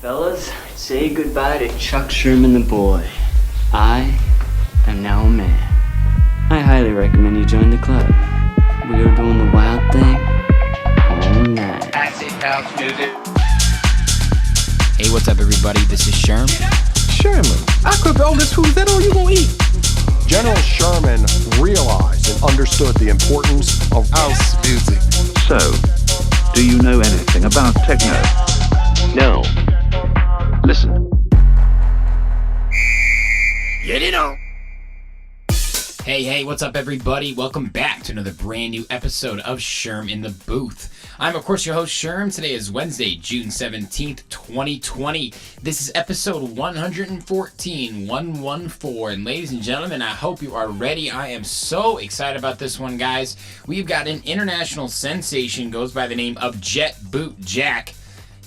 Fellas, say goodbye to Chuck Sherman the boy. I am now a man. I highly recommend you join the club. We are doing the wild thing all night. Acid house music. Hey, what's up, everybody? This is Sherm. Sherman, I cooked all this food. Is that all you gonna eat? General Sherman realized and understood the importance of house music. So, do you know anything about techno? No. Listen. Get it on. Hey, what's up, everybody? Welcome back to another brand new episode of Sherm in the Booth. I'm, of course, your host, Sherm. Today is Wednesday, June 17th, 2020. This is episode 114. And ladies and gentlemen, I hope you are ready. I am so excited about this one, guys. We've got an international sensation, goes by the name of Jet Boot Jack.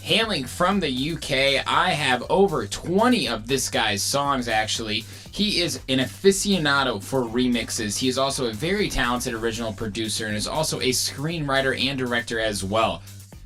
Hailing from the UK, I have over 20 of this guy's songs, actually. He is an aficionado for remixes. He is also a very talented original producer and is also a screenwriter and director as well.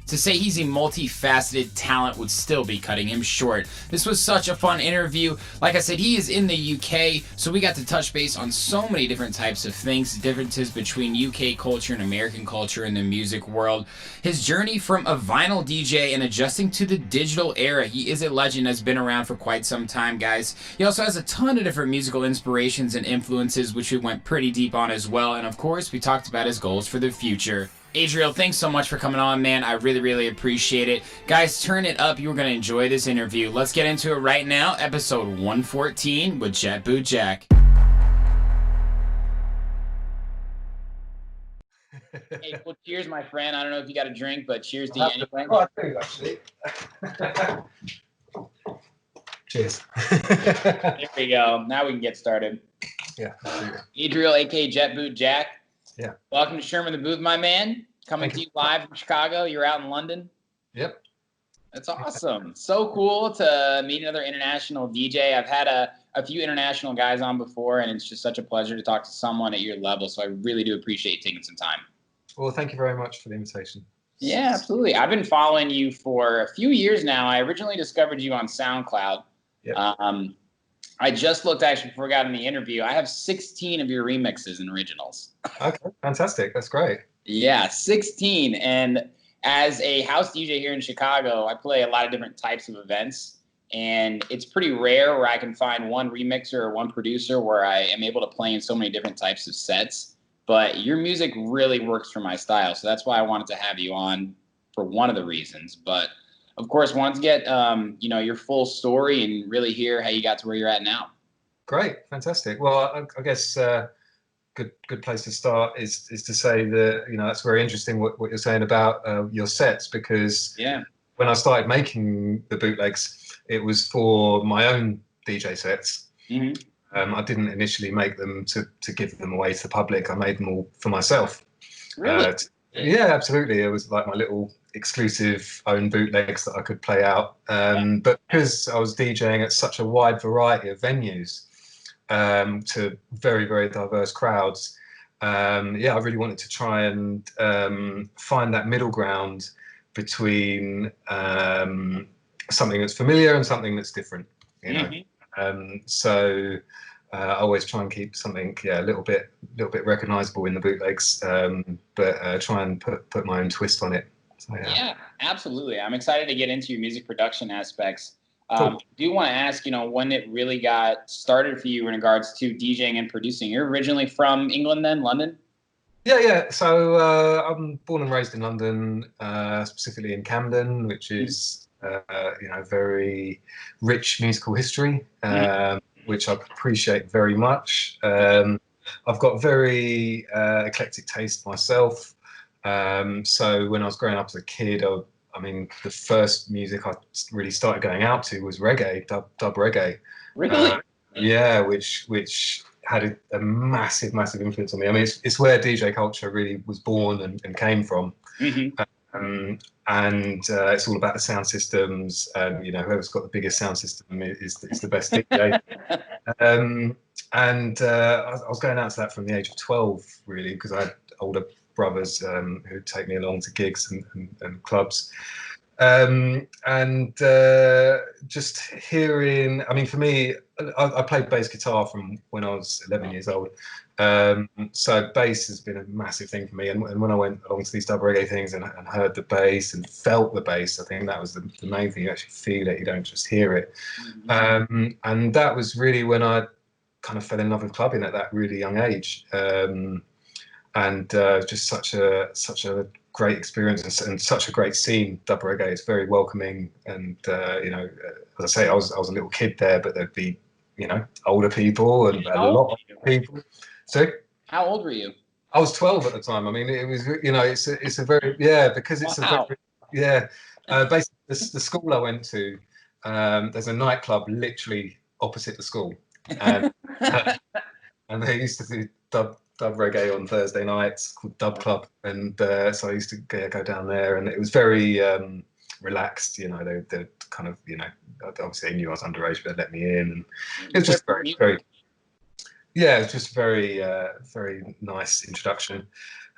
To say he's a multifaceted talent would still be cutting him short. This was such a fun interview. Like I said, he is in the UK, so we got to touch base on so many different types of things, differences between UK culture and American culture in the music world. His journey from a vinyl DJ and adjusting to the digital era. He is a legend, has been around for quite some time, guys. He also has a ton of different musical inspirations and influences, which we went pretty deep on as well. And of course, we talked about his goals for the future. Adriel, thanks so much for coming on, man. I really appreciate it. Guys, turn it up. You're going to enjoy this interview. Let's get into it right now. Episode 114 with Jet Boot Jack. Hey, well, cheers, my friend. I don't know if you got a drink, but cheers to you anyway. Oh, I do, actually. Cheers. There we go. Now we can get started. Yeah, absolutely. Adriel, a.k.a. Jet Boot Jack. Yeah. Welcome to Sherman the Booth, my man. Coming to you live from Chicago. You're out in London. Yep. That's awesome. So cool to meet another international DJ. I've had a few international guys on before, and it's just such a pleasure to talk to someone at your level. So I really do appreciate taking some time. Well, thank you very much for the invitation. Yeah, absolutely. I've been following you for a few years now. I originally discovered you on SoundCloud. Yep. I just looked, actually, before I got in the interview. I have 16 of your remixes and originals. Okay, fantastic. That's great. Yeah, 16. And as a house DJ here in Chicago, I play a lot of different types of events. And it's pretty rare where I can find one remixer or one producer where I am able to play in so many different types of sets. But your music really works for my style. So that's why I wanted to have you on, for one of the reasons. But of course, wanted to get your full story and really hear how you got to where you're at now. Great, fantastic. Well, I guess good place to start is to say that that's very interesting what you're saying about your sets, because when I started making the bootlegs, it was for my own DJ sets. Mm-hmm. I didn't initially make them to give them away to the public. I made them all for myself. Really? Yeah, absolutely. It was like my little exclusive own bootlegs that I could play out. But because I was DJing at such a wide variety of venues to very diverse crowds, I really wanted to try and find that middle ground between something that's familiar and something that's different. So I always try and keep something a little bit recognizable in the bootlegs, but try and put my own twist on it. So, yeah, absolutely. I'm excited to get into your music production aspects. Cool. Do want to ask, when it really got started for you in regards to DJing and producing. You're originally from England then, London? Yeah. So I'm born and raised in London, specifically in Camden, which is very rich musical history, which I appreciate very much. I've got very eclectic taste myself. So when I was growing up as a kid, the first music I really started going out to was reggae, dub reggae. Really? Which had a massive influence on me. I mean, it's where DJ culture really was born and came from. Mm-hmm. And it's all about the sound systems. Whoever's got the biggest sound system is the best DJ. I was going out to that from the age of 12, really, because I had older brothers who'd take me along to gigs and clubs. And just hearing, I mean, for me, I played bass guitar from when I was 11 years old. So bass has been a massive thing for me. And when I went along to these dub reggae things and heard the bass and felt the bass, I think that was the main thing. You actually feel it, you don't just hear it. And that was really when I kind of fell in love with clubbing at that really young age. And just such a great experience and such a great scene. Dub reggae, it's very welcoming, and you know, as I say, I was a little kid there, but there'd be, you know, older people and a lot of people. So, how old were you? I was 12 at the time. I mean, it was, you know, it's a very, yeah, because it's a very, yeah. Basically, the school I went to, there's a nightclub literally opposite the school, and and they used to do dub reggae on Thursday nights called Dub Club, and so I used to go down there, and it was very relaxed. You know, they kind of, you know, obviously they knew I was underage, but they let me in, and it was just very, yeah, it was just very nice introduction.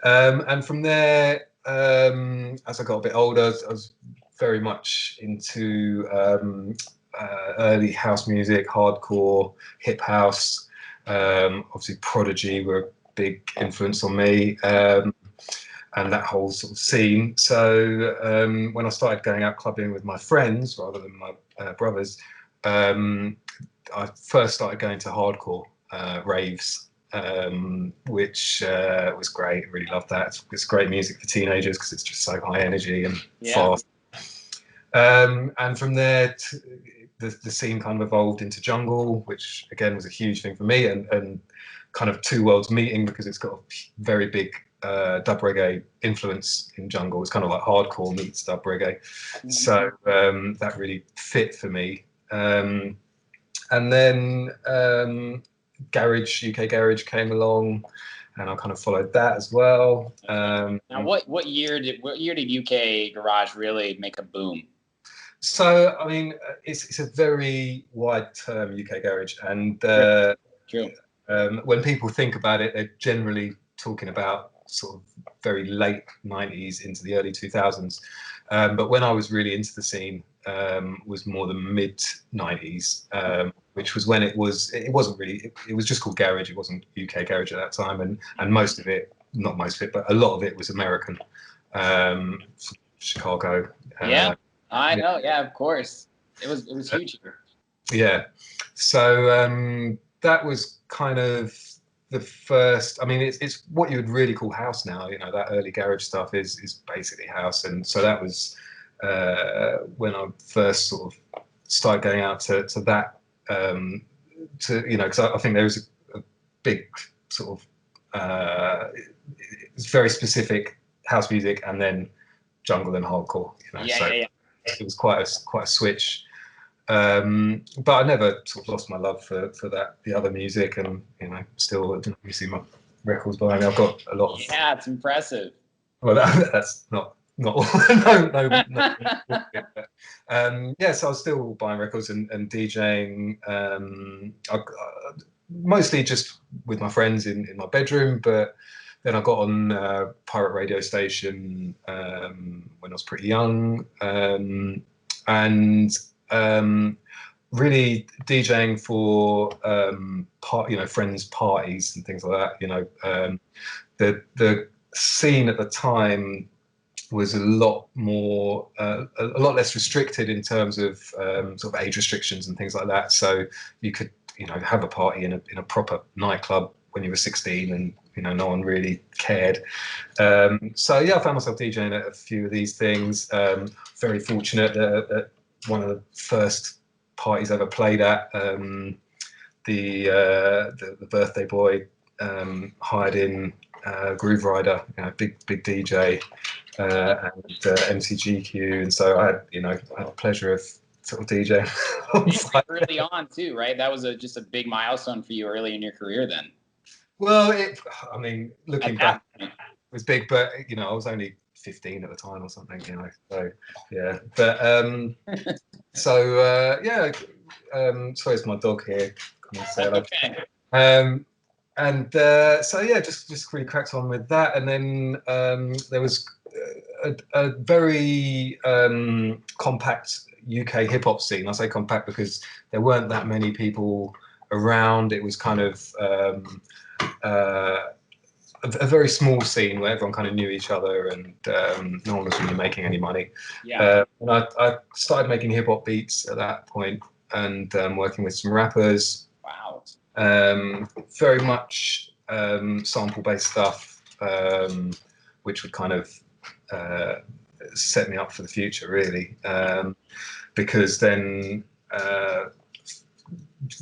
And from there, as I got a bit older, I was very much into early house music, hardcore, hip house. Obviously, Prodigy were a big influence on me, and that whole sort of scene. So when I started going out clubbing with my friends rather than my brothers, I first started going to hardcore raves, which was great. Really loved that. It's great music for teenagers because it's just so high energy and fast. And from there, the scene kind of evolved into jungle, which again was a huge thing for me, and kind of two worlds meeting because it's got a very big dub reggae influence in jungle. It's kind of like hardcore meets dub reggae. So that really fit for me. And then garage, UK garage came along, and I kind of followed that as well. Now, what year did UK garage really make a boom? So, I mean, it's a very wide term, UK garage, and True. When people think about it, they're generally talking about sort of very late 90s into the early 2000s. But when I was really into the scene, was more the mid 90s, which was when it wasn't really, it was just called garage. It wasn't UK garage at that time, and most of it, not most of it, but a lot of it was American, Chicago. Yeah, I know. Yeah, of course, it was huge here. Yeah, so that was kind of the first. I mean, it's what you would really call house now. You know, that early garage stuff is basically house, and so that was when I first sort of started going out to that. To, you know, because I think there was a big sort of it's very specific house music, and then jungle and hardcore. You know, it was quite a switch. But I never sort of lost my love for that, the other music, and you know, still, you see my records behind me. I've got a lot of. Yeah, it's impressive. Well, that's not all. no. Yeah, so I was still buying records and DJing. Mostly just with my friends in my bedroom, but then I got on a pirate radio station when I was pretty young, and really DJing for friends' parties and things like that. You know, the scene at the time was a lot more, a lot less restricted in terms of sort of age restrictions and things like that. So you could, you know, have a party in a proper nightclub when you were 16, and you know, no one really cared. So yeah, I found myself DJing at a few of these things. Very fortunate that one of the first parties I ever played at, the birthday boy hired in Groove Rider, you know, big DJ, and MCGQ, and so I had the pleasure of sort of DJing early on too, right? That was just a big milestone for you early in your career then. Well, I mean, looking back, it was big, but you know, I was only 15 at the time or something, you know. So yeah, but sorry, it's my dog here. Come and say hello. Okay. And so yeah, just really cracked on with that, and then there was a very compact UK hip hop scene. I say compact because there weren't that many people around. It was kind of a very small scene where everyone kind of knew each other, and no one was really making any money. Yeah. And I started making hip hop beats at that point, and working with some rappers. Wow. Very much sample based stuff, which would kind of set me up for the future, really, because then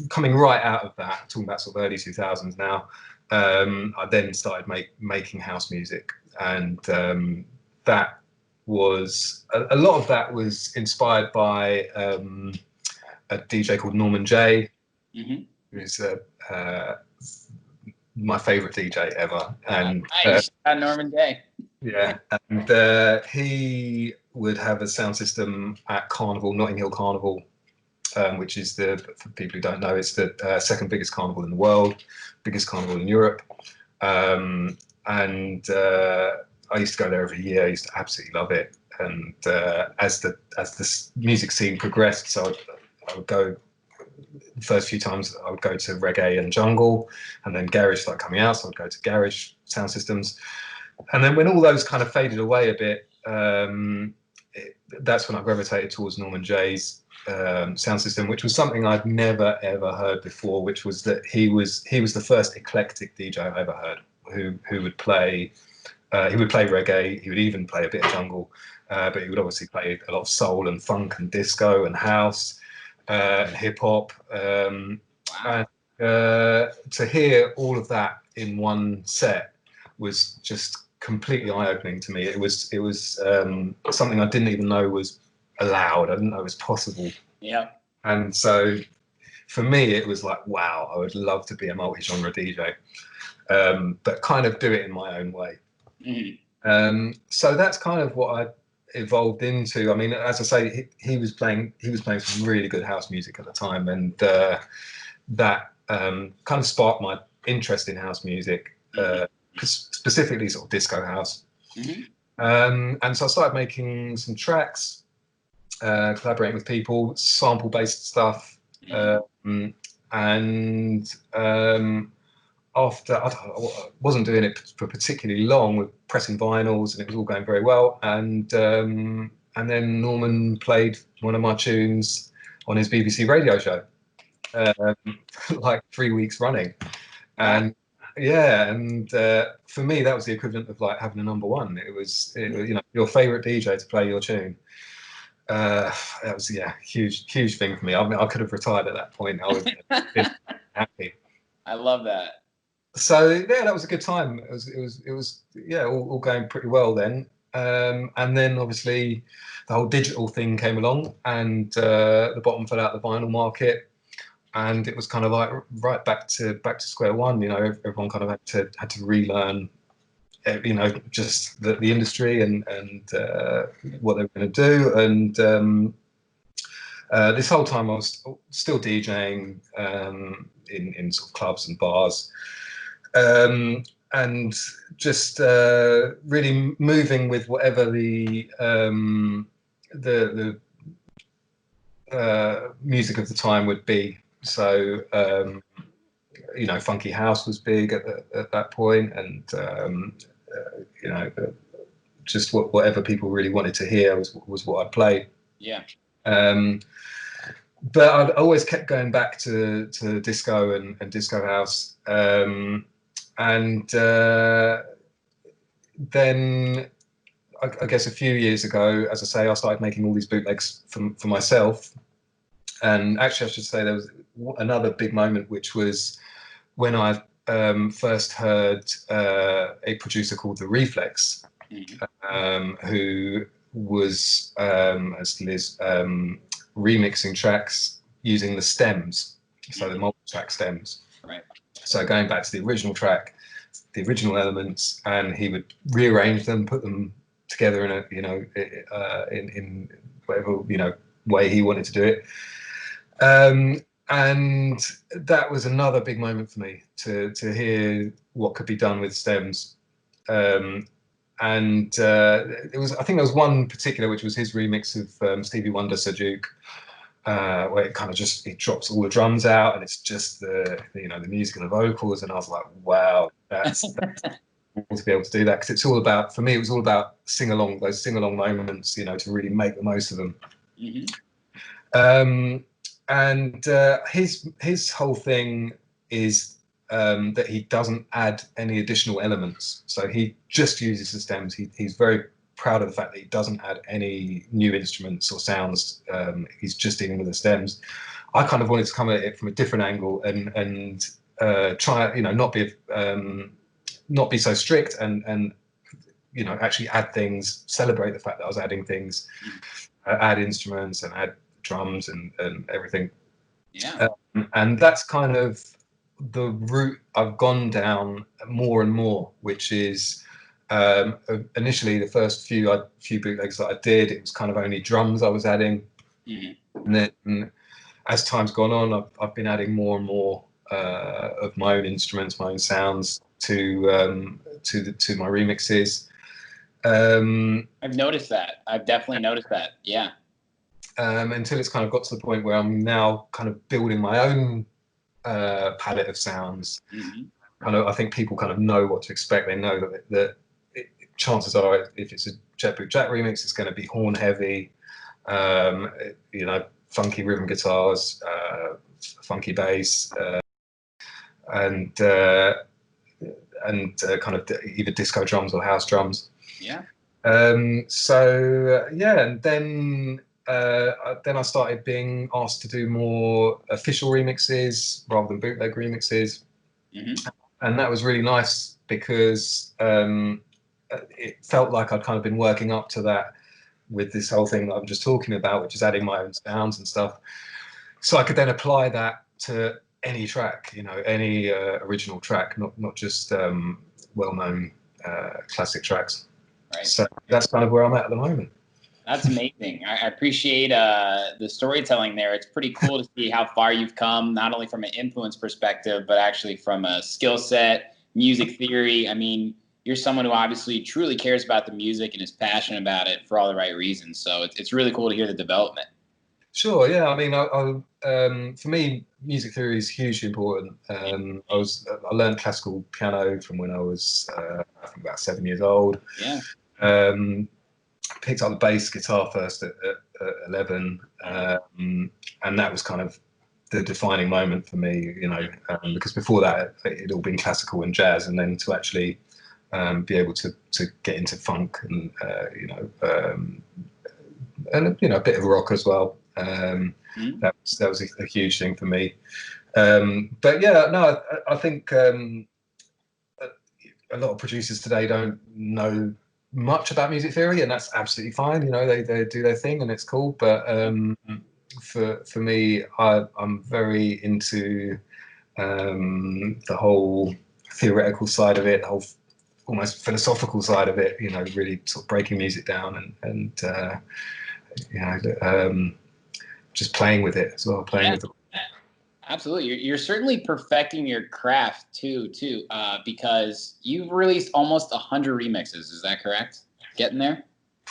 coming right out of that, talking about sort of early 2000s now, I then started making house music, and that was a lot of that was inspired by a DJ called Norman J, who's my favorite DJ ever, and Nice. Norman Day. yeah, and he would have a sound system at Carnival, Notting Hill Carnival, which is for people who don't know, it's the second biggest carnival in the world, biggest carnival in Europe. And I used to go there every year. I used to absolutely love it. And as the music scene progressed, so I would go, the first few times I would go to reggae and jungle, and then garage started coming out, so I'd go to garage sound systems. And then when all those kind of faded away a bit, that's when I gravitated towards Norman J's sound system, which was something I'd never ever heard before. Which was that he was the first eclectic DJ I've ever heard, who would play. He would play reggae. He would even play a bit of jungle, but he would obviously play a lot of soul and funk and disco and house and hip hop. And to hear all of that in one set was just completely eye-opening to me. It was something I didn't even know was allowed. I didn't know it was possible. Yeah. And so for me, it was like, wow, I would love to be a multi-genre DJ, but kind of do it in my own way. So that's kind of what I evolved into. I mean, as I say, he was playing some really good house music at the time, and that kind of sparked my interest in house music, specifically sort of disco house. And so I started making some tracks, collaborating with people, sample-based stuff, and after, I wasn't doing it for particularly long, with pressing vinyls, and it was all going very well. And then Norman played one of my tunes on his BBC radio show, like 3 weeks running. And yeah, and for me, that was the equivalent of like having a number one. It was you know, your favorite DJ to play your tune. That was huge thing for me. I mean, I could have retired at that point. I was happy. I love that. So yeah, that was a good time. It was all going pretty well then. And then obviously the whole digital thing came along, and the bottom fell out of the vinyl market, and it was kind of like right back to square one. You know, everyone kind of had to relearn, you know, just the industry and what they were going to do. And this whole time I was still DJing in sort of clubs and bars. And just really moving with whatever the music of the time would be. So you know, funky house was big at that point, and you know, just whatever people really wanted to hear was what I played. Yeah. But I always kept going back to disco and disco house. And then I guess a few years ago, as I say, I started making all these bootlegs for myself. And actually, I should say there was another big moment, which was when I first heard a producer called The Reflex, who was, and still is, remixing tracks using the stems, so the multi-track stems. Right. So going back to the original track, the original elements, and he would rearrange them, put them together in a, you know, in whatever, you know, way he wanted to do it. And that was another big moment for me to hear what could be done with stems. I think there was one particular which was his remix of Stevie Wonder Sir Duke, where it kind of it drops all the drums out and it's just the music and the vocals, and I was like, wow, that's cool to be able to do that, because it's all about, for me, it was all about those sing along moments, to really make the most of them. His whole thing is that he doesn't add any additional elements, so he just uses the stems. He's very proud of the fact that he doesn't add any new instruments or sounds. He's just dealing with the stems. I kind of wanted to come at it from a different angle and try, not be so strict and actually add things, celebrate the fact that I was adding things, add instruments and add drums and everything. And that's kind of the route I've gone down more and more, which is initially the first few bootlegs that I did, it was kind of only drums I was adding. And then as time's gone on, I've been adding more and more of my own instruments, my own sounds to my remixes. I've noticed that. I've definitely noticed that. Yeah. Until it's kind of got to the point where I'm now kind of building my own palette of sounds. I think people kind of know what to expect. They know that chances are, if it's a Jet Boot Jack remix, it's going to be horn heavy, funky rhythm guitars, funky bass, and kind of either disco drums or house drums. Yeah. And then I started being asked to do more official remixes rather than bootleg remixes. And that was really nice because it felt like I'd kind of been working up to that with this whole thing that I'm just talking about, which is adding my own sounds and stuff. So I could then apply that to any track, any original track, not just well-known classic tracks. Right. So that's kind of where I'm at the moment. That's amazing. I appreciate the storytelling there. It's pretty cool to see how far you've come, not only from an influence perspective, but actually from a skill set, music theory. I mean, you're someone who obviously truly cares about the music and is passionate about it for all the right reasons. So it's really cool to hear the development. Sure, yeah. I mean, for me, music theory is hugely important. I learned classical piano from when I was, I think, about 7 years old. Yeah. Picked up the bass guitar first at 11, and that was kind of the defining moment for me, because before that it'd all been classical and jazz, and then to actually be able to get into funk and a bit of rock as well. That was a huge thing for me. But yeah, no, I think a lot of producers today don't know much about music theory, and that's absolutely fine. They do their thing and it's cool. But for me, I'm very into the whole theoretical side of it, the whole almost philosophical side of it. Really sort of breaking music down and just playing with it as well. With it. Absolutely. You're certainly perfecting your craft too, because you've released almost 100 remixes. Is that correct? Getting there?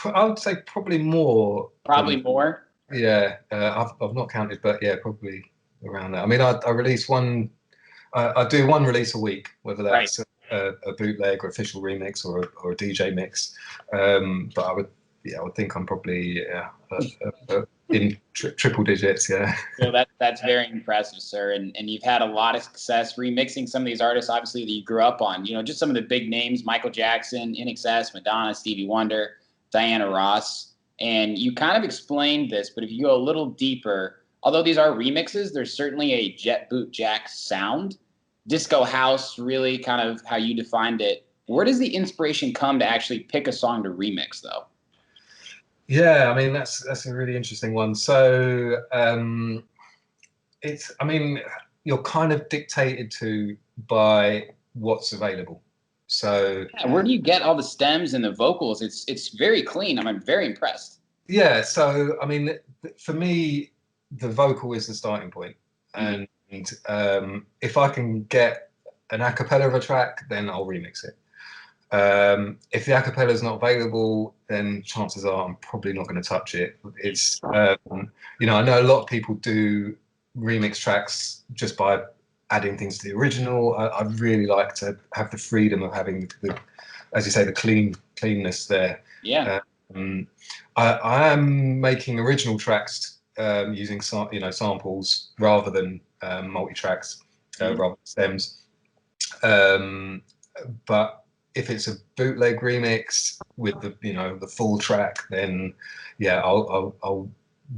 I would say probably more. Probably more? Yeah. I've not counted, but yeah, probably around that. I mean, I release one, I do one release a week, whether that's a bootleg or official remix or a DJ mix. But I would think I'm probably in triple digits. Yeah. So that's very impressive, sir. And you've had a lot of success remixing some of these artists, obviously, that you grew up on. Just some of the big names: Michael Jackson, INXS, Madonna, Stevie Wonder, Diana Ross. And you kind of explained this, but if you go a little deeper, although these are remixes, there's certainly a Jet Boot Jack sound. Disco house, really kind of how you defined it. Where does the inspiration come to actually pick a song to remix, though? Yeah, I mean, that's a really interesting one. So you're kind of dictated to by what's available. So where do you get all the stems and the vocals? It's very clean. I'm very impressed. Yeah, so I mean, for me, the vocal is the starting point, and if I can get an a cappella of a track, then I'll remix it. If the acapella is not available, then chances are I'm probably not going to touch it. It's you know, I know a lot of people do remix tracks just by adding things to the original. I really like to have the freedom of having the, as you say, the cleanness there. Yeah. I am making original tracks using samples rather than multi tracks, rather than stems. But if it's a bootleg remix with the full track, then yeah, I'll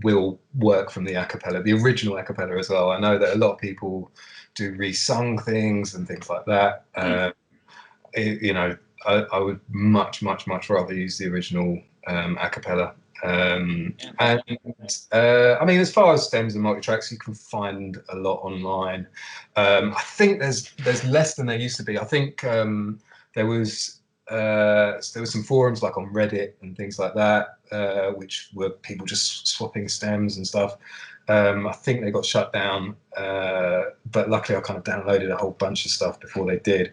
will work from the acapella, the original acapella as well. I know that a lot of people do resung things and things like that. I would much rather use the original acapella. I mean, as far as stems and multi-tracks, you can find a lot online. I think there's less than there used to be. I think there was some forums like on Reddit and things like that, which were people just swapping stems and stuff. I think they got shut down, but luckily I kind of downloaded a whole bunch of stuff before they did.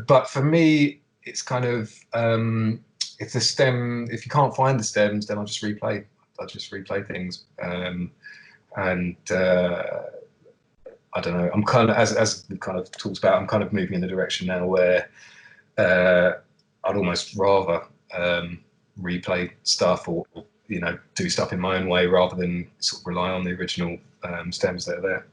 But for me, it's kind of if the stem, if you can't find the stems, then I'll just replay things. I don't know. I'm kind of, as we kind of talked about, I'm kind of moving in the direction now where I'd almost rather replay stuff or do stuff in my own way rather than sort of rely on the original stems that are there.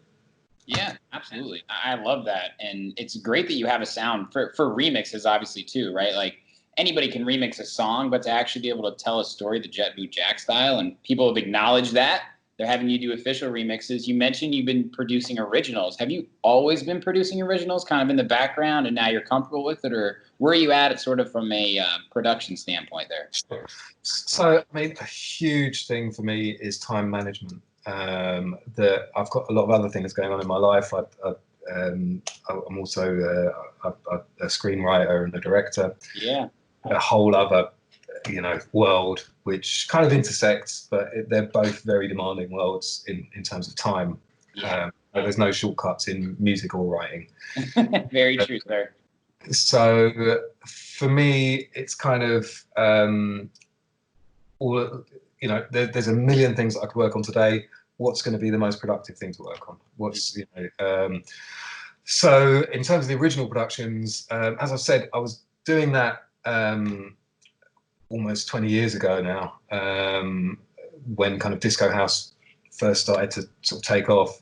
Yeah, absolutely. I love that. And it's great that you have a sound for remixes, obviously, too, right? Like anybody can remix a song, but to actually be able to tell a story the Jet Boot Jack style, and people have acknowledged that. They're having you do official remixes. You mentioned you've been producing originals. Have you always been producing originals kind of in the background and now you're comfortable with it? Or where are you at sort of from a production standpoint there? Sure. So, I mean, a huge thing for me is time management. That I've got a lot of other things going on in my life. I'm also a screenwriter and a director. Yeah. A whole other world which kind of intersects, but they're both very demanding worlds in terms of time. Yeah. There's no shortcuts in music or writing. Very true, sir. So for me, it's kind of there's a million things that I could work on today. What's going to be the most productive thing to work on? So in terms of the original productions, as I said, I was doing that almost 20 years ago now, when kind of disco house first started to sort of take off.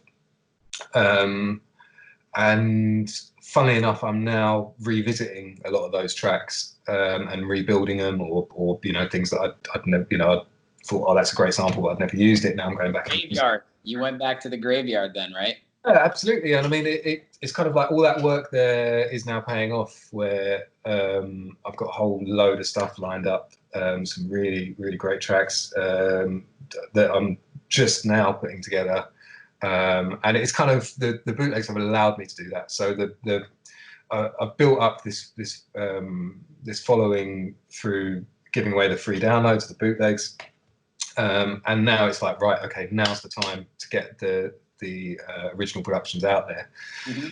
And funnily enough, I'm now revisiting a lot of those tracks and rebuilding them, or things that I'd never, I thought, oh, that's a great sample, but I'd never used it. Now I'm going back. Graveyard. You went back to the graveyard then, right? Yeah, absolutely. And I mean, it's kind of like all that work there is now paying off, where I've got a whole load of stuff lined up, some really, really great tracks that I'm just now putting together. And it's kind of the bootlegs have allowed me to do that. So I've built up this following through giving away the free downloads, the bootlegs. And now it's like, right, okay, now's the time to get the original productions out there.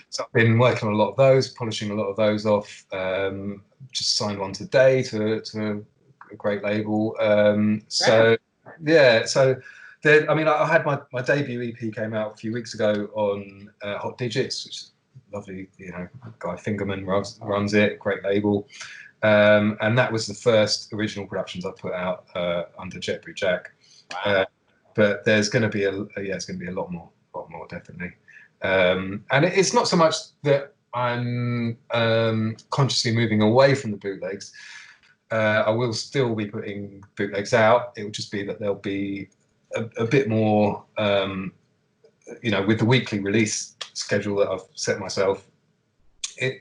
So I've been working on a lot of those, polishing a lot of those off. Just signed one today to a great label. So I mean, I had my debut EP came out a few weeks ago on Hot Digits, which is lovely. Guy Fingerman runs it, great label. And that was the first original productions I put out under Jet Boot Jack. Wow. But there's going to be a lot more definitely. And it's not so much that I'm consciously moving away from the bootlegs. I will still be putting bootlegs out. It will just be that there'll be a bit more, with the weekly release schedule that I've set myself.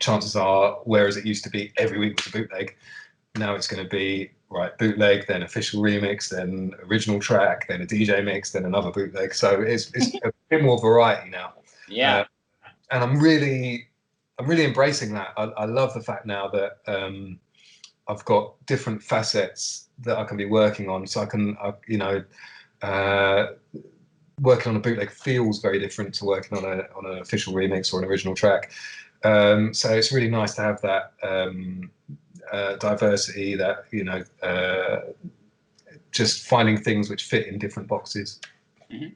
Chances are, whereas it used to be every week was a bootleg, now it's going to be bootleg, then official remix, then original track, then a DJ mix, then another bootleg. So it's a bit more variety now. Yeah. And I'm really embracing that. I love the fact now that I've got different facets that I can be working on. So I can, working on a bootleg feels very different to working on an official remix or an original track. So it's really nice to have that diversity, that, just finding things which fit in different boxes. Mm-hmm.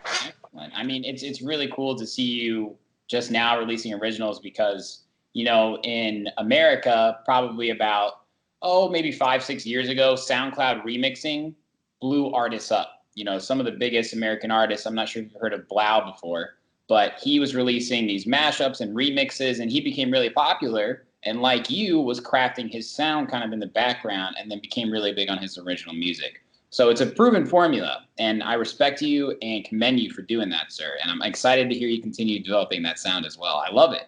Excellent. I mean, it's really cool to see you just now releasing originals because, in America, probably about, maybe 5-6 years ago, SoundCloud remixing blew artists up. Some of the biggest American artists, I'm not sure if you've heard of Blau before, but he was releasing these mashups and remixes, and he became really popular. And like you, was crafting his sound kind of in the background and then became really big on his original music. So it's a proven formula, and I respect you and commend you for doing that, sir. And I'm excited to hear you continue developing that sound as well. I love it.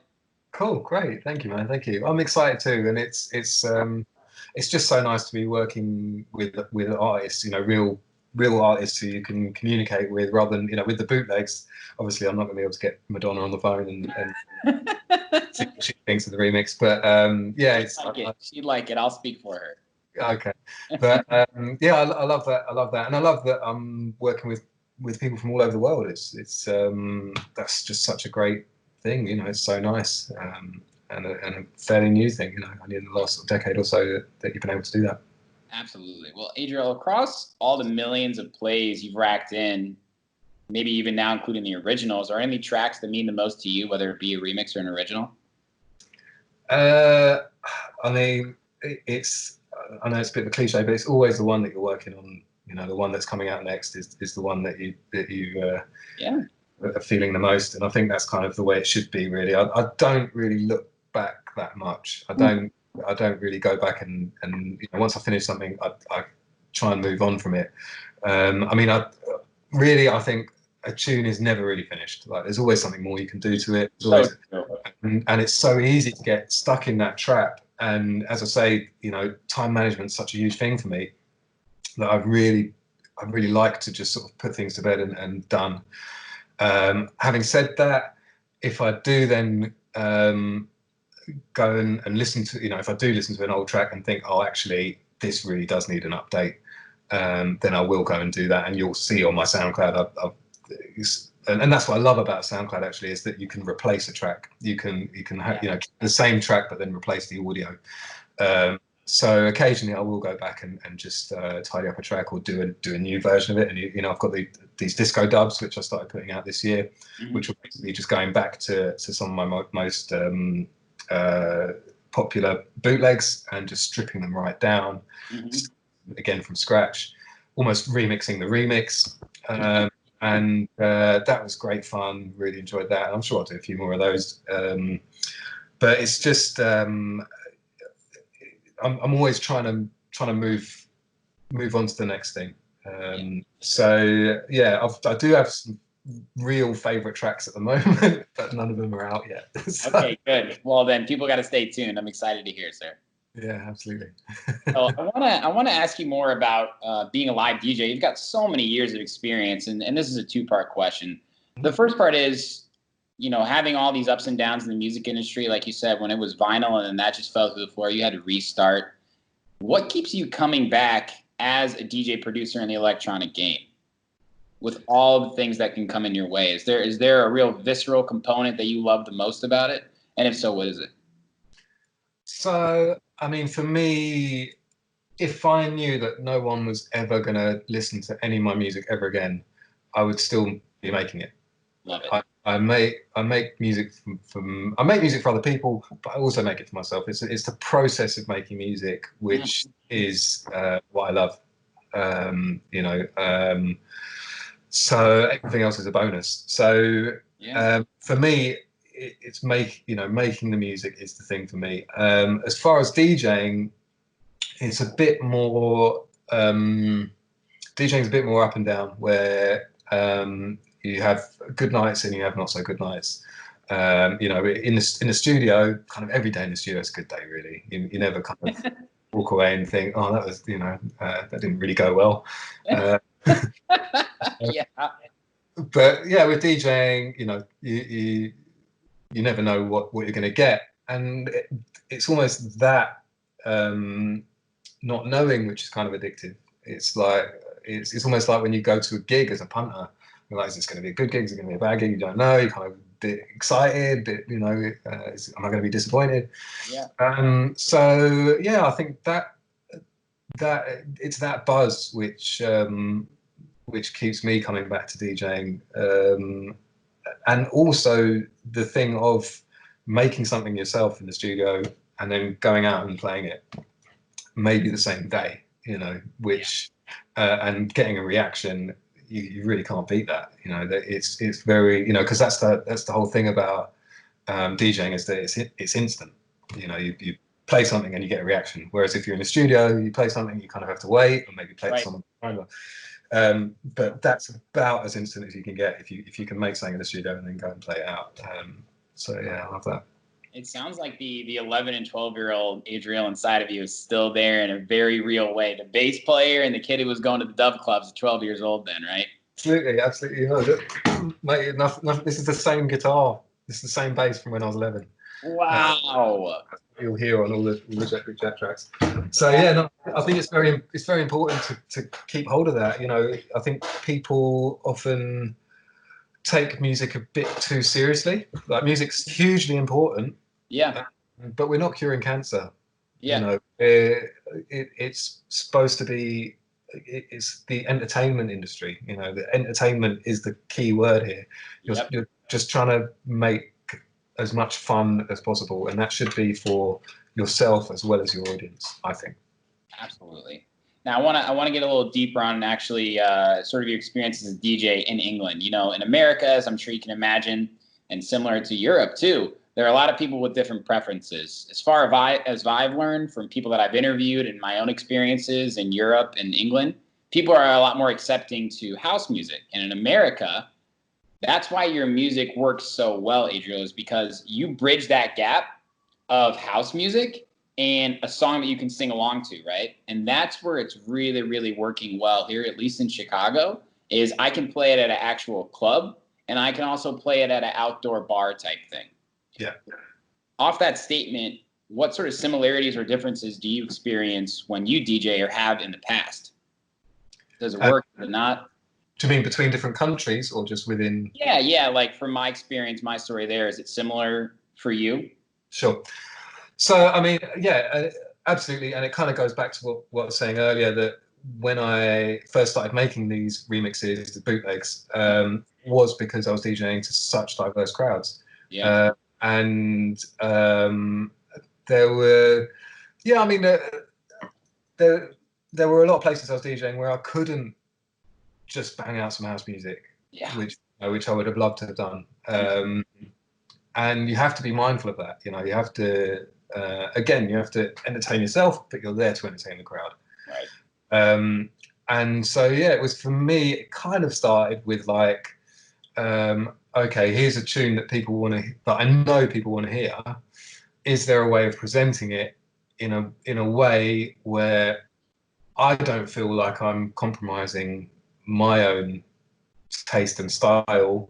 Cool, great, thank you, man. Thank you. I'm excited too, and it's just so nice to be working with artists, real artists who you can communicate with, rather than with the bootlegs. Obviously, I'm not going to be able to get Madonna on the phone and see what she thinks of the remix, but she'd like it. I'll speak for her. Okay, but I love that. I love that, and I love that I'm working with people from all over the world. It's that's just such a great thing. It's so nice, and a fairly new thing. Only in the last decade or so that you've been able to do that. Absolutely. Well, Adriel, across all the millions of plays you've racked in, maybe even now including the originals, are any tracks that mean the most to you, whether it be a remix or an original? I mean, I know it's a bit of a cliche, but it's always the one that you're working on. The one that's coming out next is the one that you are feeling the most, and I think that's kind of the way it should be. Really, I don't really look back that much. I don't really go back and once I finish something, I try and move on from it. I think a tune is never really finished. Like, there's always something more you can do to it. And it's so easy to get stuck in that trap. And as I say, time management's such a huge thing for me that I really like to just sort of put things to bed and done. Having said that, if I do then go and listen to, if I do listen to an old track and think, oh, actually, this really does need an update, then I will go and do that. And you'll see on my SoundCloud, and that's what I love about SoundCloud actually, is that you can replace a track. You can have the same track but then replace the audio. So occasionally I will go back and just tidy up a track or do a new version of it. And I've got these disco dubs which I started putting out this year, which are basically just going back to some of my most popular bootlegs and just stripping them right down, again from scratch, almost remixing the remix. And that was great fun. Really enjoyed that. I'm sure I'll do a few more of those. But it's just I'm always trying to move on to the next thing. So yeah, I do have some real favorite tracks at the moment, but none of them are out yet. So. Okay, good. Well, then people got to stay tuned. I'm excited to hear, sir. Yeah, absolutely. So I want to ask you more about being a live DJ. You've got so many years of experience, and this is a two-part question. The first part is, having all these ups and downs in the music industry, like you said, when it was vinyl and then that just fell through the floor, you had to restart. What keeps you coming back as a DJ producer in the electronic game with all the things that can come in your way? Is there a real visceral component that you love the most about it? And if so, what is it? So, I mean, for me, if I knew that no one was ever going to listen to any of my music ever again, I would still be making it. Love it. I make music I make music for other people, but I also make it for myself. It's the process of making music, which is what I love. So everything else is a bonus. So for me, it's making the music is the thing for me. As far as DJing, it's a bit more DJing's a bit more up and down, where you have good nights and you have not so good nights. In the studio, kind of every day in the studio is a good day, really. You never kind of walk away and think, oh, that was that didn't really go well. Yeah. But yeah, with DJing, you never know what you're going to get, and it's almost that not knowing which is kind of addictive. It's like it's almost like when you go to a gig as a punter, you're like, is this going to be a good gig? Is it going to be a bad gig? You don't know. You kind of bit excited, bit, you know, am I going to be disappointed? Yeah. So yeah, I think that it's that buzz which keeps me coming back to DJing, and also the thing of making something yourself in the studio and then going out and playing it maybe the same day, you know, which and getting a reaction. You really can't beat that, you know. That it's very, you know, because that's the whole thing about DJing, is that it's instant. You know, you play something and you get a reaction. Whereas if you're in a studio, you play something, you kind of have to wait, or maybe play it to someone. But that's about as instant as you can get if you can make something in the studio and then go and play it out. So yeah, I love that. It sounds like the 11 and 12-year-old Adriel inside of you is still there in a very real way. The bass player and the kid who was going to the Dove Clubs at 12 years old then, right? Absolutely. You know, mate, this is the same guitar. This is the same bass from when I was 11. Wow. You'll hear on all the Jack tracks. So yeah, no, I think it's very important to keep hold of that. You know, I think people often take music a bit too seriously. Like, music's hugely important. Yeah. But we're not curing cancer. Yeah. You know, it's supposed to be. It's the entertainment industry. You know, the entertainment is the key word here. You're just trying to make as much fun as possible, and that should be for yourself as well as your audience, I think. Absolutely. Now, I want to get a little deeper on actually sort of your experience as a DJ in England. You know, in America, as I'm sure you can imagine, and similar to Europe too, there are a lot of people with different preferences. As far as I've learned from people that I've interviewed and my own experiences in Europe and England, people are a lot more accepting to house music. And in America, that's why your music works so well, Adriel, is because you bridge that gap of house music and a song that you can sing along to, right? And that's where it's really, really working well here, at least in Chicago, is I can play it at an actual club, and I can also play it at an outdoor bar type thing. Yeah. Off that statement, what sort of similarities or differences do you experience when you DJ or have in the past? Does it work or not? Do you mean between different countries or just within? Yeah. Like, from my experience, my story there, is it similar for you? Sure. So, I mean, yeah, absolutely. And it kind of goes back to what I was saying earlier, that when I first started making these remixes, the bootlegs, was because I was DJing to such diverse crowds. Yeah. And there were, yeah, I mean, there were a lot of places I was DJing where I couldn't just bang out some house music, which I would have loved to have done. And you have to be mindful of that. You know, you have to, again, you have to entertain yourself, but you're there to entertain the crowd. Right. And so, yeah, it was, for me, it kind of started with like, okay, here's a tune that people want to, that I know people want to hear. Is there a way of presenting it in a way where I don't feel like I'm compromising my own taste and style,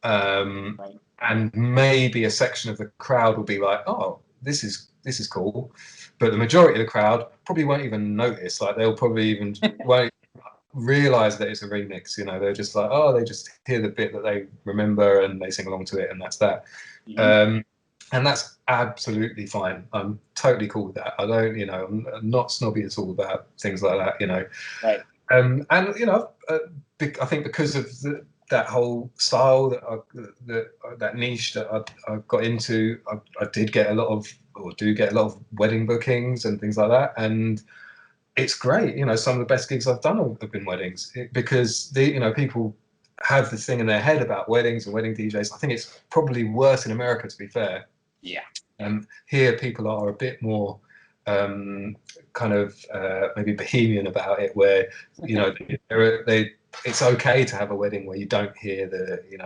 and maybe a section of the crowd will be like, oh, this is cool, but the majority of the crowd probably won't even notice. Like, they'll probably even won't realize that it's a remix. You know, they're just like, oh, they just hear the bit that they remember and they sing along to it, and that's that. Mm-hmm. And that's absolutely fine. I'm totally cool with that. I don't, you know, I'm not snobby at all about things like that, you know. Right. And you know, I think because of that whole style, that niche that I got into, I did get a lot of, or do get a lot of wedding bookings and things like that, and it's great. You know, some of the best gigs I've done have been weddings, because you know, people have this thing in their head about weddings and wedding DJs. I think it's probably worse in America, to be fair. Yeah. Here people are a bit more kind of maybe bohemian about it, where, you know, it's okay to have a wedding where you don't hear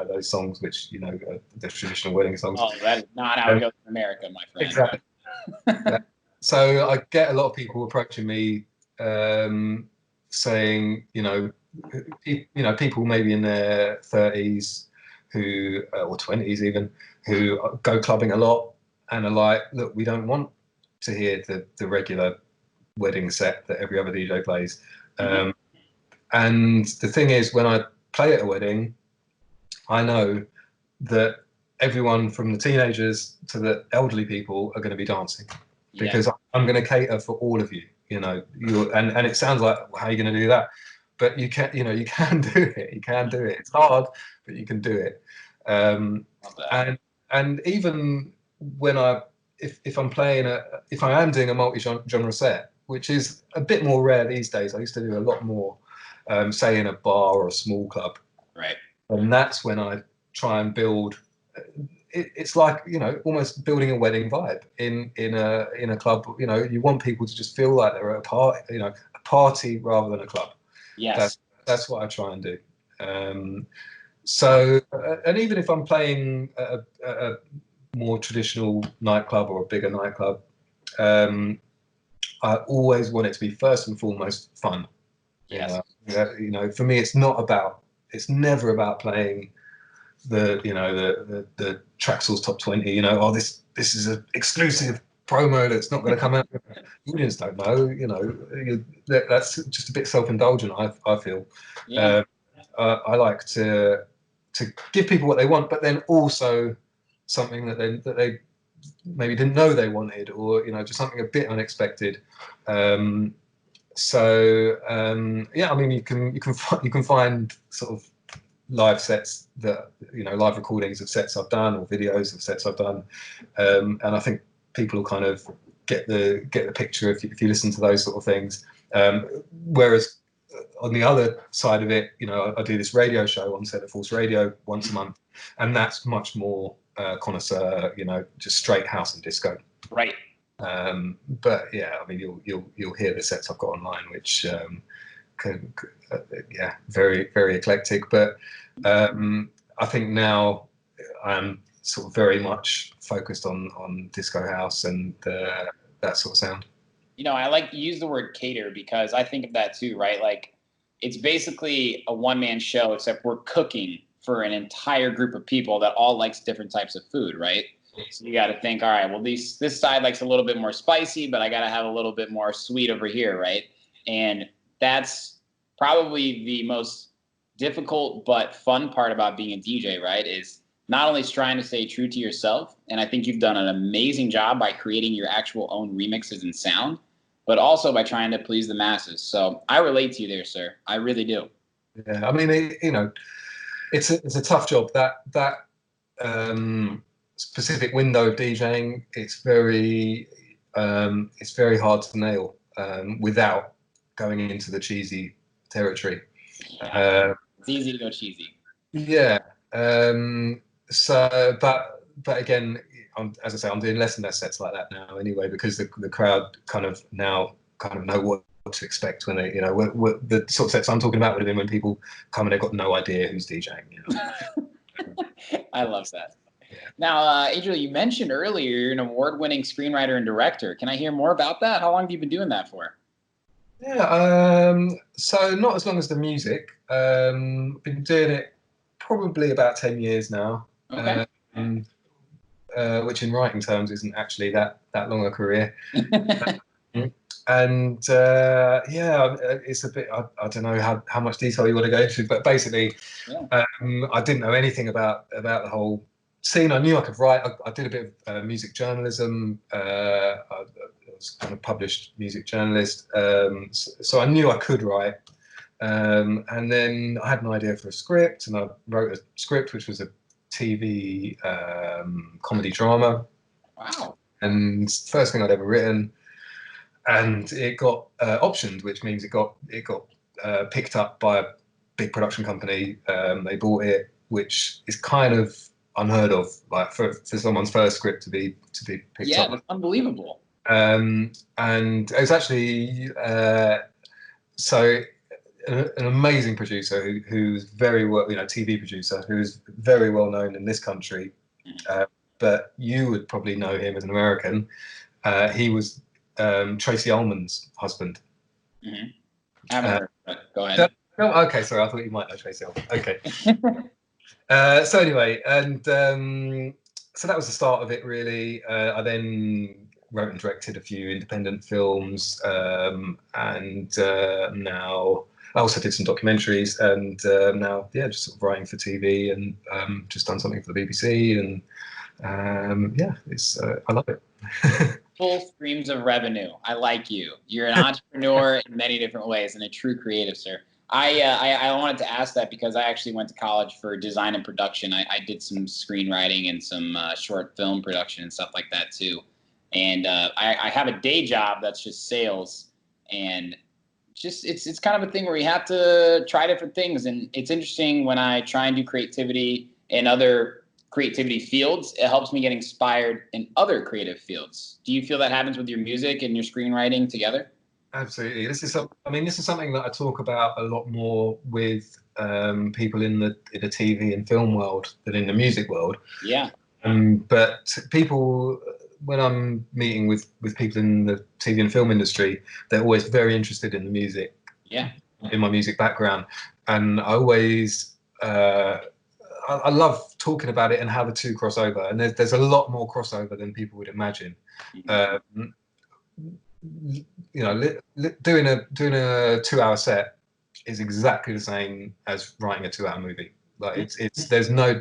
those songs, which, you know, the traditional wedding songs. Oh, that is not how it goes in America, my friend. Exactly. So I get a lot of people approaching me, saying, you know, people maybe in their 30s who, or 20s even, who go clubbing a lot and are like, look, we don't want to hear the regular wedding set that every other DJ plays. Mm-hmm. And the thing is, when I play at a wedding, I know that everyone from the teenagers to the elderly people are going to be dancing, because I'm going to cater for all of you. And it sounds like, well, how are you going to do that? But you can do it. You can do it. It's hard, but you can do it. And even when if I am doing a multi-genre set, which is a bit more rare these days. I used to do a lot more, say in a bar or a small club. Right. And that's when I try and build. It's like, almost building a wedding vibe in a club. You want people to just feel like they're at a party rather than a club. Yes. That's what I try and do. So, and even if I'm playing a more traditional nightclub or a bigger nightclub, I always want it to be first and foremost fun. Yes. For me, it's never about playing the Traxsource Top 20. This is an exclusive promo that's not going to come out. Audience don't know. That's just a bit self-indulgent. I feel. Yeah. I like to give people what they want, but then also something that they maybe didn't know they wanted, or just something a bit unexpected. You can find sort of live sets that live recordings of sets I've done, or videos of sets I've done, and I think people will kind of get the picture if you listen to those sort of things. Whereas on the other side of it, I do this radio show on Set Force Radio once a month, and that's much more connoisseur, just straight house and disco. Right. But yeah, I mean, you'll hear the sets I've got online, which very, very eclectic. But I think now I'm sort of very much focused on disco house and that sort of sound. I like to use the word cater because I think of that too, right? Like, it's basically a one-man show, except we're cooking for an entire group of people that all likes different types of food, right? So you got to think, all right, well, this side likes a little bit more spicy, but I got to have a little bit more sweet over here, right? And that's probably the most difficult but fun part about being a DJ, right? Is not only trying to stay true to yourself, and I think you've done an amazing job by creating your actual own remixes and sound, but also by trying to please the masses. So I relate to you there, sir. I really do. Yeah, I mean, it's a tough job. That specific window of DJing, it's very hard to nail without going into the cheesy territory. It's easy to go cheesy. Yeah. But again, as I say, I'm doing less and less sets like that now anyway, because the crowd kind of know what to expect when they, the sort of sets I'm talking about would have been when people come and they've got no idea who's DJing. I love that. Yeah. Now, Adriel, you mentioned earlier you're an award-winning screenwriter and director. Can I hear more about that? How long have you been doing that for? Yeah, so not as long as the music. Been doing it probably about 10 years now. Okay. Which in writing terms isn't actually that long a career. And it's a bit, I don't know how much detail you want to go into, but basically, I didn't know anything about the whole scene. I knew I could write. I did a bit of music journalism. I was kind of published music journalist, so I knew I could write. And then I had an idea for a script, and I wrote a script which was a TV comedy drama. Wow! And first thing I'd ever written, and it got optioned, which means it got picked up by a big production company. They bought it, which is kind of unheard of, like for someone's first script to be picked up. Yeah, that's unbelievable. And it was actually an amazing producer who's very well, TV producer who's very well known in this country. But you would probably know him as an American. He was Tracy Ullman's husband. Mm-hmm. I haven't heard of it. Go ahead. Okay, sorry, I thought you might know Tracy Ullman. Okay. So anyway, and so that was the start of it, really. I then wrote and directed a few independent films, and now I also did some documentaries, and now, just sort of writing for TV, and just done something for the BBC, and it's I love it. Full streams of revenue. I like you. You're an entrepreneur in many different ways and a true creative, sir. I wanted to ask that because I actually went to college for design and production. I did some screenwriting and some short film production and stuff like that too. And I have a day job that's just sales, and just it's kind of a thing where you have to try different things. And it's interesting when I try and do creativity in other creativity fields, it helps me get inspired in other creative fields. Do you feel that happens with your music and your screenwriting together? Absolutely. This is something that I talk about a lot more with people in the TV and film world than in the music world. Yeah. But people, when I'm meeting with people in the TV and film industry, they're always very interested in the music. Yeah. In my music background, and I always I love talking about it and how the two cross over. And there's a lot more crossover than people would imagine. Doing a 2-hour set is exactly the same as writing a 2-hour movie. Like there's no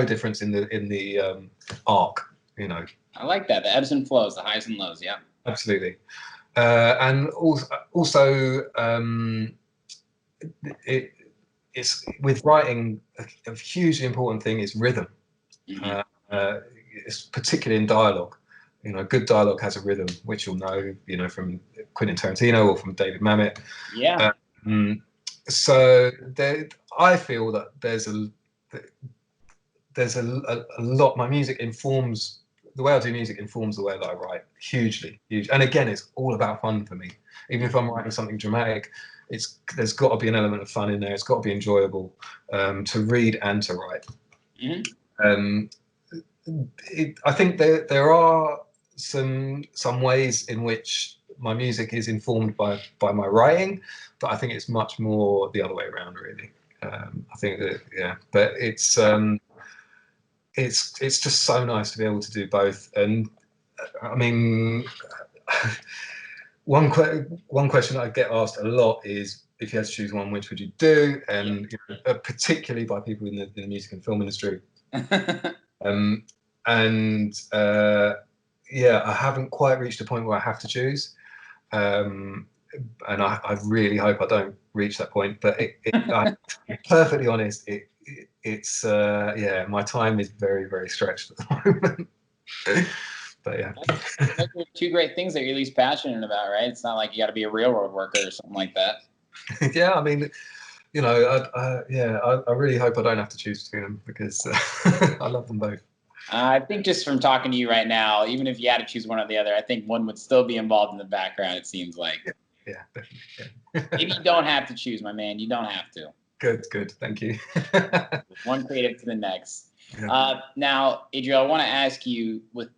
difference in the arc. I like that. The ebbs and flows, the highs and lows. Yeah. Absolutely. And also it's with writing, a hugely important thing is rhythm. It's particularly in dialogue. Good dialogue has a rhythm, which you'll know, from Quentin Tarantino or from David Mamet. Yeah. So I feel that there's a lot. My music informs the way I do music, informs the way that I write hugely. And again, it's all about fun for me. Even if I'm writing something dramatic, there's got to be an element of fun in there. It's got to be enjoyable to read and to write. I think there are some ways in which my music is informed by my writing, but I think it's much more the other way around, really. I think that but it's just so nice to be able to do both. And I mean, one question I get asked a lot is, if you had to choose one, which would you do? And particularly by people in the music and film industry. I haven't quite reached a point where I have to choose, and I really hope I don't reach that point. But I'm perfectly honest, it's my time is very, very stretched at the moment. But yeah, those are two great things that you're at least passionate about, right? It's not like you got to be a railroad worker or something like that. Yeah, I mean, I really hope I don't have to choose between them, because I love them both. I think just from talking to you right now, even if you had to choose one or the other, I think one would still be involved in the background, it seems like. Yeah, definitely. Yeah. Maybe you don't have to choose, my man. You don't have to. Good. Thank you. One creative to the next. Yeah. Now, Adriel, I want to ask you, with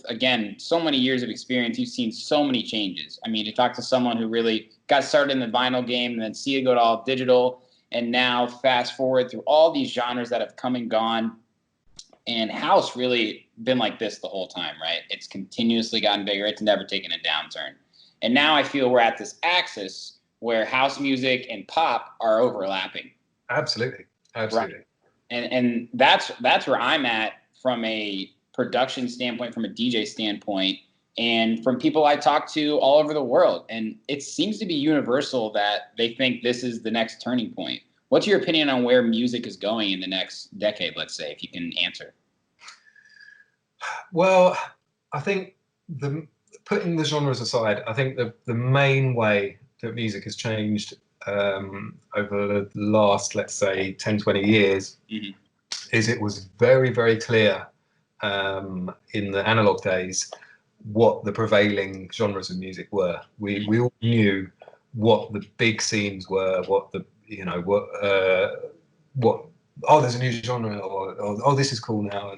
again, so many years of experience, you've seen so many changes. I mean, to talk to someone who really got started in the vinyl game and then see it go to all digital, and now fast forward through all these genres that have come and gone. And house really been like this the whole time, right? It's continuously gotten bigger. It's never taken a downturn. And now I feel we're at this axis where house music and pop are overlapping. Absolutely. Right. And that's where I'm at from a production standpoint, from a DJ standpoint, and from people I talk to all over the world. And it seems to be universal that they think this is the next turning point. What's your opinion on where music is going in the next decade, let's say, if you can answer? Well, I think putting the genres aside, I think the main way that music has changed over the last, let's say, 10, 20 years is it was very, very clear in the analog days what the prevailing genres of music were. We all knew what the big scenes were, there's a new genre, or this is cool now,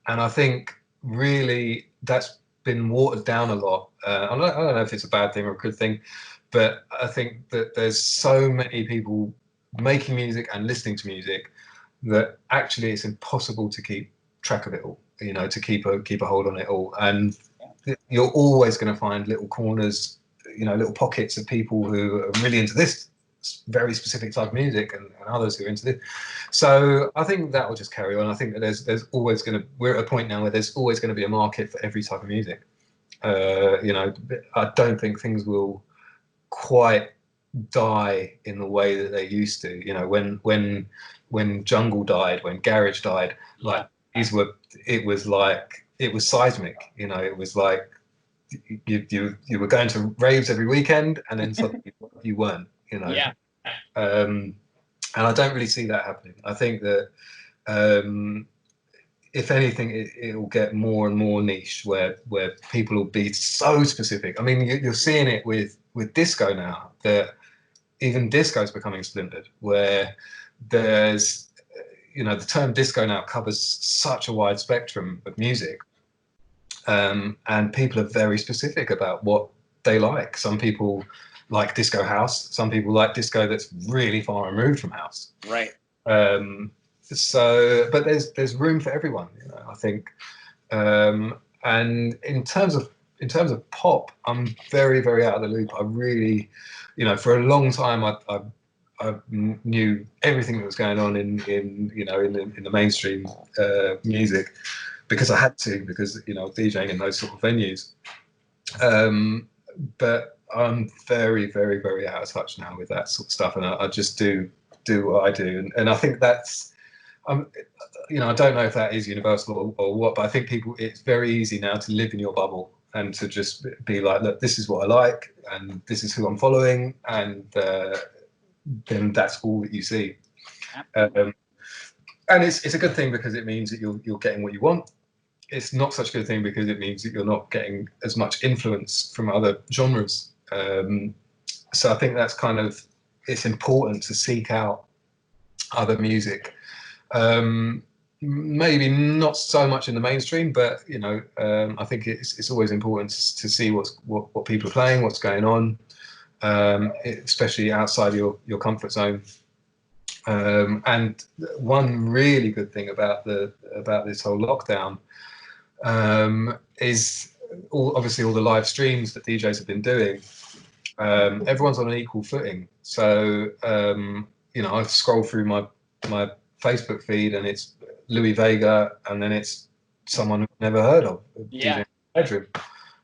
and I think really that's been watered down a lot. I don't know if it's a bad thing or a good thing, but I think that there's so many people making music and listening to music that actually it's impossible to keep track of it all. To keep a hold on it all, and you're always going to find little corners little pockets of people who are really into this very specific type of music, and others who are into this. So I think that will just carry on. I think that there's always going to, we're at a point now where there's always going to be a market for every type of music. I don't think things will quite die in the way that they used to. When jungle died, when garage died, like it was seismic. It was like you were going to raves every weekend, and then suddenly you weren't. And I don't really see that happening. I think that if anything, it will get more and more niche, where people will be so specific. I mean, you're seeing it with disco now, that even disco is becoming splintered, where there's, the term disco now covers such a wide spectrum of music, and people are very specific about what they like. Some people like disco house, some people like disco that's really far removed from house. Right. So, but there's room for everyone, I think. And in terms of pop, I'm very, very out of the loop. I really, for a long time, I knew everything that was going on in the mainstream music, because I had to, because DJing in those sort of venues. But I'm very, very, very out of touch now with that sort of stuff, and I just do what I do, and I think that's. I don't know if that is universal or what, but I think it's very easy now to live in your bubble and to just be like, look, this is what I like, and this is who I'm following, and then that's all that you see. And it's a good thing, because it means that you're getting what you want. It's not such a good thing because it means that you're not getting as much influence from other genres. So I think that's it's important to seek out other music. Maybe not so much in the mainstream, but I think it's always important to see what people are playing, what's going on, especially outside your comfort zone. And one really good thing about this whole lockdown is obviously all the live streams that DJs have been doing. Everyone's on an equal footing. So I scroll through my Facebook feed, and it's Louis Vega, and then it's someone I've never heard of, DJ in the bedroom.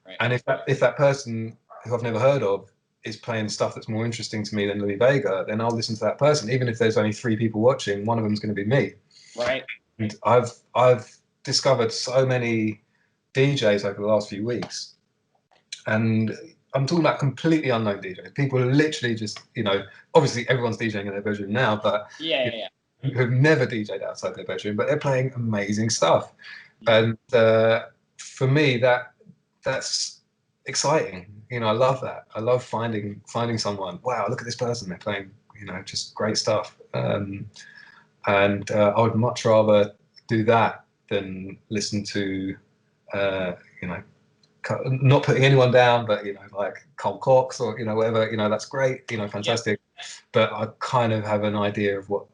Right. And if that person who I've never heard of is playing stuff that's more interesting to me than Louis Vega, then I'll listen to that person, even if there's only 3 people watching. One of them's going to be me. Right. And I've discovered so many DJs over the last few weeks, and I'm talking about completely unknown DJs. People are literally just, obviously everyone's DJing in their bedroom now, but who've never DJed outside their bedroom, but they're playing amazing stuff. And for me, that's exciting. I love that. I love finding someone. Wow, look at this person. They're playing, just great stuff. And I would much rather do that than listen to, not putting anyone down, but like Cole Cox or whatever. That's great. Fantastic. Yeah. But I kind of have an idea of what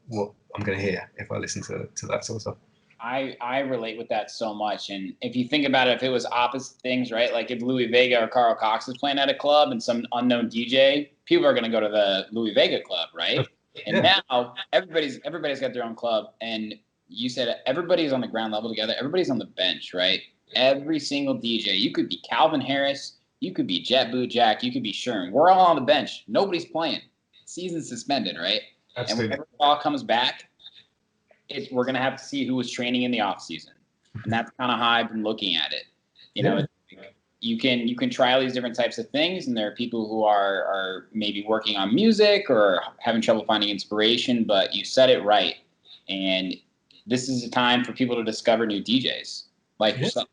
I'm going to hear if I listen to that sort of stuff. I relate with that so much. And if you think about it, if it was opposite things, right? Like if Louis Vega or Carl Cox is playing at a club and some unknown DJ, people are going to go to the Louis Vega club, right? And now everybody's got their own club. And you said everybody's on the ground level together. Everybody's on the bench, right? Every single DJ. You could be Calvin Harris. You could be Jet Boo Jack. You could be Sherm. We're all on the bench. Nobody's playing. Season's suspended, right? Absolutely. And whenever it all comes back, we're going to have to see who was training in the off season. And that's kind of how I've been looking at it. You can try all these different types of things, and there are people who are maybe working on music or having trouble finding inspiration, but you said it right. And this is a time for people to discover new DJs like yourself.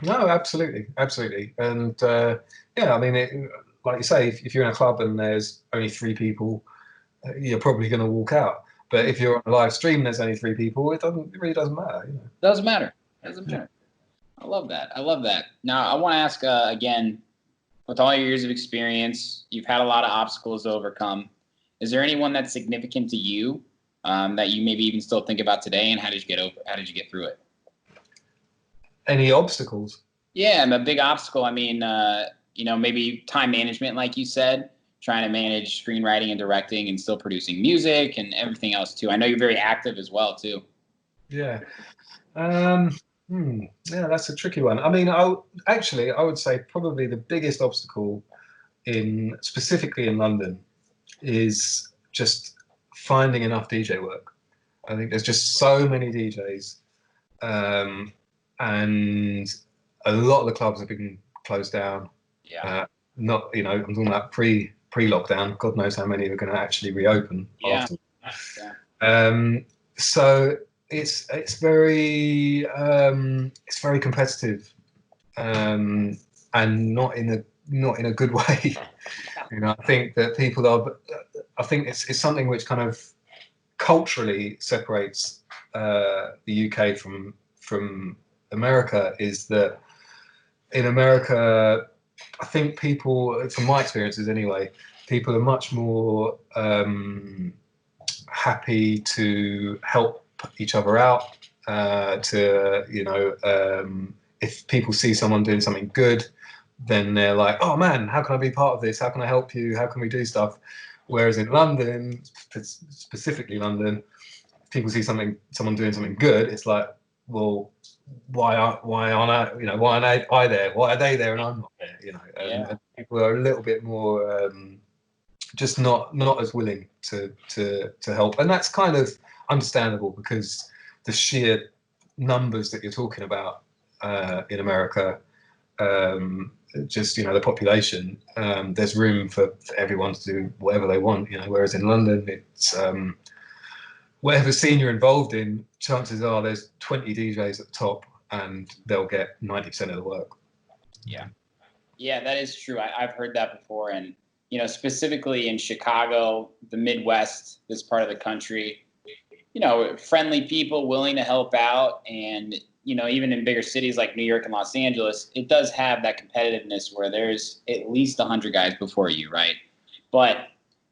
No, absolutely. And I mean, like you say, if you're in a club and there's only 3 people, you're probably going to walk out. But if you're on a live stream and there's only 3 people, it really doesn't matter. Doesn't matter. I love that. Now, I want to ask again, with all your years of experience, you've had a lot of obstacles to overcome. Is there anyone that's significant to you that you maybe even still think about today, and how did you get through it? Any obstacles? Yeah, and a big obstacle. I mean, maybe time management, like you said, trying to manage screenwriting and directing and still producing music and everything else too. I know you're very active as well too. Yeah. Yeah, that's a tricky one. I mean, I would say probably the biggest obstacle specifically in London is just finding enough DJ work. I think there's just so many DJs, and a lot of the clubs have been closed down. Yeah. I'm talking about pre-lockdown. God knows how many are going to actually reopen after. Yeah. So it's very competitive, and not in a good way. I think that I think it's something which kind of culturally separates the UK from America, is that in America, I think people, from my experiences anyway, people are much more happy to help each other out. If people see someone doing something good, then they're like, oh man, how can I be part of this? How can I help you? How can we do stuff? Whereas in London, specifically London, if people see someone doing something good, it's like, well, why aren't I there? Why are they there and I'm not there? And people are a little bit more just not as willing to help, and that's kind of understandable because the sheer numbers that you're talking about in America, just the population, there's room for everyone to do whatever they want, whereas in London it's whatever scene you're involved in, chances are there's 20 DJs at the top and they'll get 90% of the work. Yeah, that is true. I've heard that before, and specifically in Chicago, the Midwest, this part of the country, friendly people willing to help out. And, even in bigger cities like New York and Los Angeles, it does have that competitiveness where there's at least 100 guys before you, right? But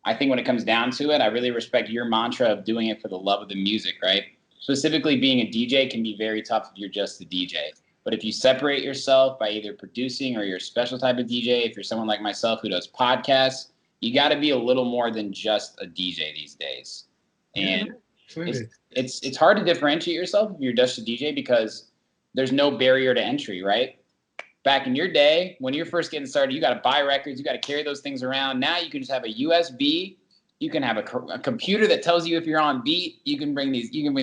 I think when it comes down to it, I really respect your mantra of doing it for the love of the music, right? Specifically, being a DJ can be very tough if you're just a DJ. But if you separate yourself by either producing or you're a special type of DJ, if you're someone like myself who does podcasts, you got to be a little more than just a DJ these days. And it's hard to differentiate yourself if you're just a DJ because there's no barrier to entry, right? Back in your day, when you're first getting started, you got to buy records, you got to carry those things around. Now you can just have a USB. You can have a computer that tells you if you're on beat. You can bring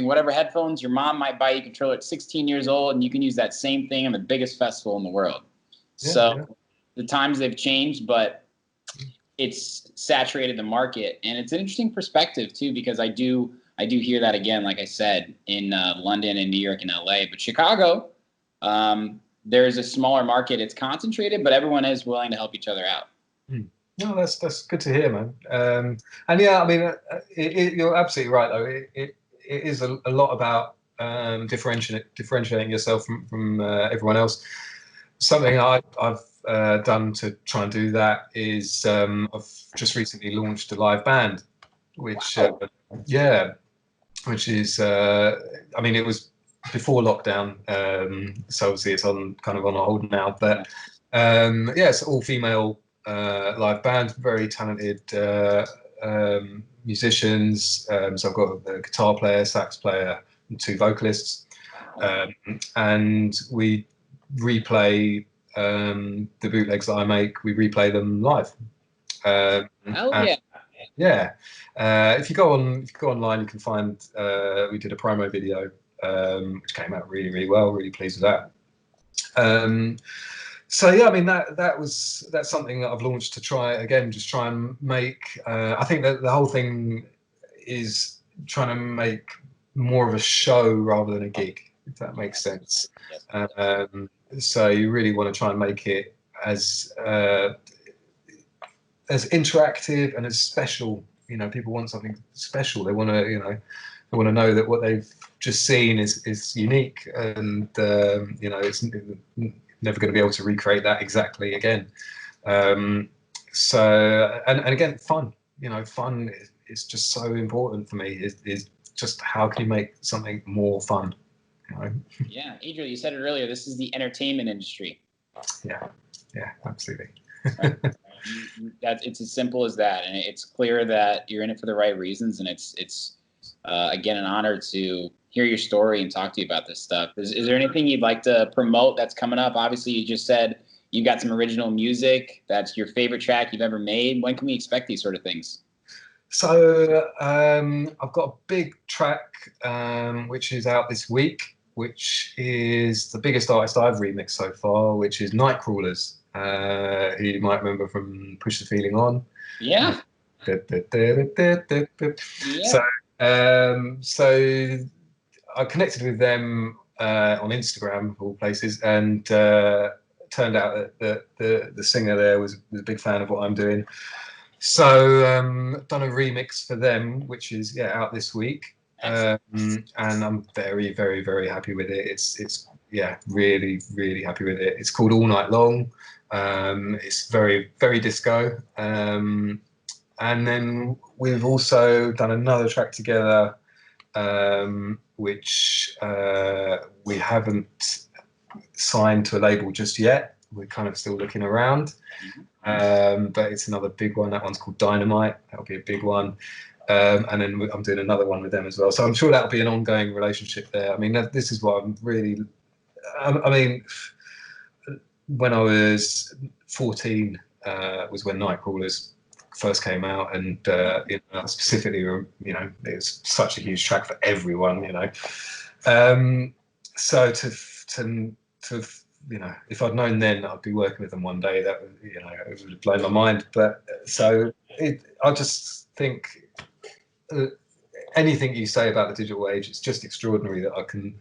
whatever headphones your mom might buy you a controller at 16 years old, and you can use that same thing in the biggest festival in the world. The times they've changed, but it's saturated the market, and it's an interesting perspective too, because I do hear that again, like I said, in London and New York and LA, but Chicago, there's a smaller market. It's concentrated, but everyone is willing to help each other out. No, that's good to hear, man. And yeah, I mean, you're absolutely right, though. It is a lot about differentiating yourself from everyone else. Something I've done to try and do that is I've just recently launched a live band, which which is I mean, it was before lockdown, so obviously it's on hold now. But it's all female live band, very talented musicians. So I've got a guitar player, sax player, and 2 vocalists, and we replay the bootlegs that I make. We replay them live. If you go online, you can find we did a promo video which came out really, really well. Really pleased with that. So yeah, I mean that's something that I've launched to try and make. I think that the whole thing is trying to make more of a show rather than a gig, if that makes sense. So you really want to try and make it as interactive and as special. People want something special. They want to know that what they've just seen is unique, and it's never going to be able to recreate that exactly again. So again, fun. Fun is just so important for me. Is just how can you make something more fun? Yeah, Adriel, you said it earlier. This is the entertainment industry. Yeah, absolutely. It's as simple as that, and it's clear that you're in it for the right reasons, and it's again an honor to hear your story and talk to you about this stuff. Is there anything you'd like to promote that's coming up? Obviously, you just said you've got some original music. That's your favorite track you've ever made. When can we expect these sort of things? So I've got a big track which is out this week, which is the biggest artist I've remixed so far, which is Nightcrawlers, who you might remember from Push the Feeling On. Yeah. So I connected with them on Instagram, of all places, and turned out that the singer there was a big fan of what I'm doing. So done a remix for them, which is out this week, and I'm very, very, very happy with it. It's really, really happy with it. It's called All Night Long. It's very, very disco. And then we've also done another track together, which we haven't signed to a label just yet. We're kind of still looking around, but it's another big one. That one's called Dynamite. That'll be a big one. And then I'm doing another one with them as well. So I'm sure that'll be an ongoing relationship there. I mean, this is what I'm really, I mean, when I was 14 was when Nightcrawlers first came out, and specifically, it was such a huge track for everyone, so to if I'd known then I'd be working with them one day, that it would have blown my mind. But I just think anything you say about the digital age, it's just extraordinary that I can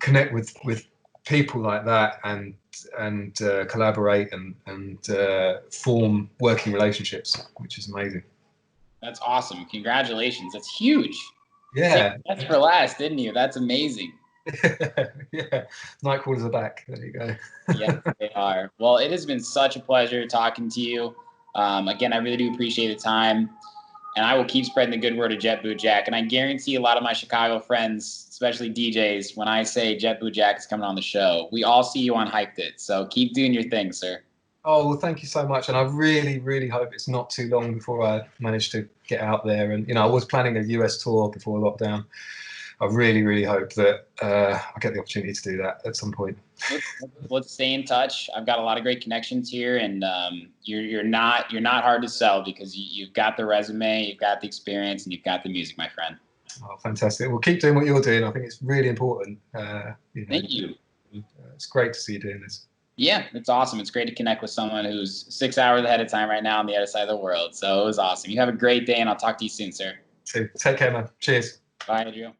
connect with people like that and collaborate and form working relationships, which is amazing. That's awesome. Congratulations. That's huge. Yeah. That's for last, didn't you? That's amazing. Yeah. Nightcrawlers are back. There you go. Yes, they are. Well, it has been such a pleasure talking to you. Again, I really do appreciate the time. And I will keep spreading the good word of Jet Boot Jack. And I guarantee a lot of my Chicago friends, especially DJs, when I say Jet Boot Jack is coming on the show, we all see you on Hyped It. So keep doing your thing, sir. Oh, well, thank you so much. And I really, really hope it's not too long before I manage to get out there. And, I was planning a US tour before lockdown. I really, really hope that I get the opportunity to do that at some point. Let's stay in touch. I've got a lot of great connections here, and you're not hard to sell because you've got the resume, you've got the experience, and you've got the music, my friend. Oh, fantastic! Well, keep doing what you're doing. I think it's really important. Thank you. It's great to see you doing this. Yeah, it's awesome. It's great to connect with someone who's 6 hours ahead of time right now on the other side of the world. So it was awesome. You have a great day, and I'll talk to you soon, sir. So take care, man. Cheers. Bye, Adriel.